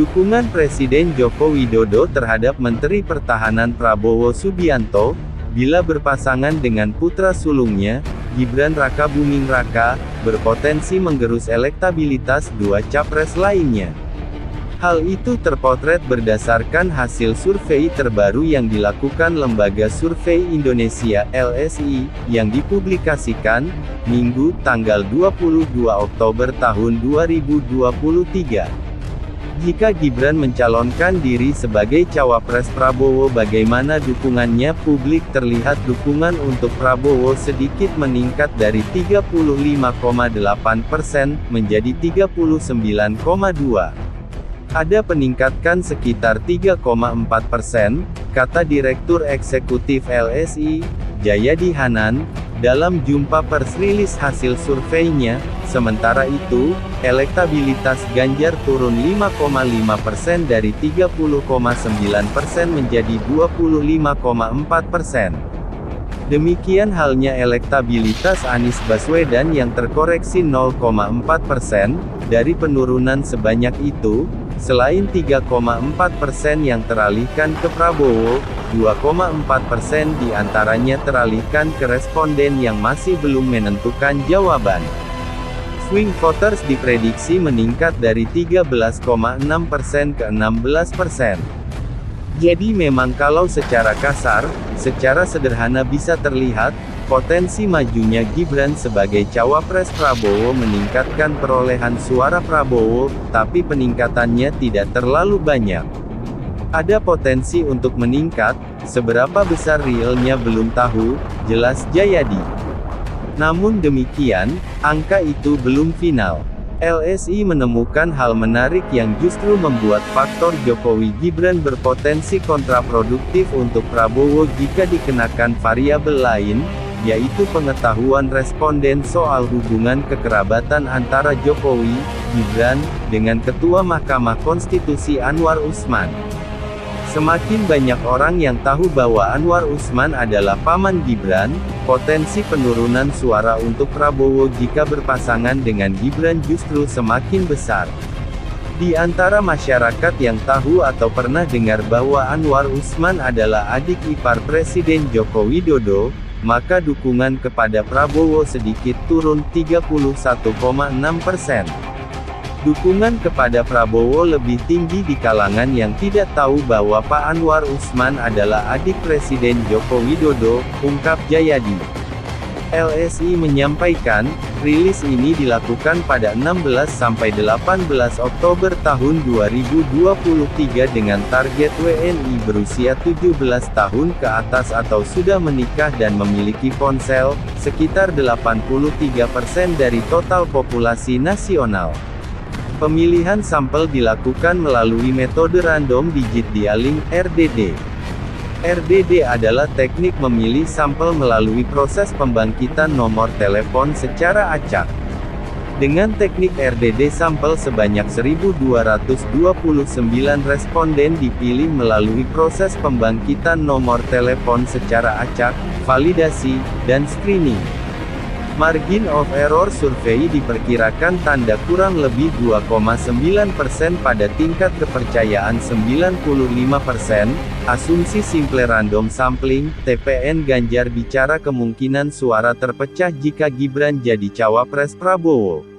Dukungan Presiden Joko Widodo terhadap Menteri Pertahanan Prabowo Subianto, bila berpasangan dengan putra sulungnya, Gibran Rakabuming Raka, berpotensi menggerus elektabilitas dua capres lainnya. Hal itu terpotret berdasarkan hasil survei terbaru yang dilakukan Lembaga Survei Indonesia (LSI), yang dipublikasikan, Minggu, tanggal 22 Oktober tahun 2023. Jika Gibran mencalonkan diri sebagai cawapres Prabowo, bagaimana dukungannya? Publik terlihat dukungan untuk Prabowo sedikit meningkat dari 35,8% menjadi 39,2%. Ada peningkatkan sekitar 3,4%, kata Direktur Eksekutif LSI, Jayadi Hanan, dalam jumpa pers rilis hasil surveinya. Sementara itu, elektabilitas Ganjar turun 5,5% dari 30,9% menjadi 25,4%. Demikian halnya elektabilitas Anies Baswedan yang terkoreksi 0,4%, dari penurunan sebanyak itu. Selain 3,4% yang teralihkan ke Prabowo, 2,4% diantaranya teralihkan ke responden yang masih belum menentukan jawaban. Swing voters diprediksi meningkat dari 13,6% ke 16%. Jadi memang kalau secara kasar, secara sederhana bisa terlihat, potensi majunya Gibran sebagai cawapres Prabowo meningkatkan perolehan suara Prabowo, tapi peningkatannya tidak terlalu banyak. Ada potensi untuk meningkat, seberapa besar realnya belum tahu, jelas Jayadi. Namun demikian, angka itu belum final. LSI menemukan hal menarik yang justru membuat faktor Jokowi-Gibran berpotensi kontraproduktif untuk Prabowo jika dikenakan variabel lain, yaitu pengetahuan responden soal hubungan kekerabatan antara Jokowi, Gibran, dengan Ketua Mahkamah Konstitusi Anwar Usman. Semakin banyak orang yang tahu bahwa Anwar Usman adalah paman Gibran, potensi penurunan suara untuk Prabowo jika berpasangan dengan Gibran justru semakin besar. Di antara masyarakat yang tahu atau pernah dengar bahwa Anwar Usman adalah adik ipar Presiden Joko Widodo, maka dukungan kepada Prabowo sedikit turun 31,6%. Dukungan kepada Prabowo lebih tinggi di kalangan yang tidak tahu bahwa Pak Anwar Usman adalah adik Presiden Joko Widodo, ungkap Jayadi. LSI menyampaikan, rilis ini dilakukan pada 16–18 Oktober tahun 2023 dengan target WNI berusia 17 tahun ke atas atau sudah menikah dan memiliki ponsel, sekitar 83% dari total populasi nasional. Pemilihan sampel dilakukan melalui metode random digit dialing, RDD. RDD adalah teknik memilih sampel melalui proses pembangkitan nomor telepon secara acak. Dengan teknik RDD sampel sebanyak 1.229 responden dipilih melalui proses pembangkitan nomor telepon secara acak, validasi, dan screening. Margin of error survei diperkirakan tanda kurang lebih 2,9% pada tingkat kepercayaan 95%, asumsi simple random sampling, TPN Ganjar bicara kemungkinan suara terpecah jika Gibran jadi cawapres Prabowo.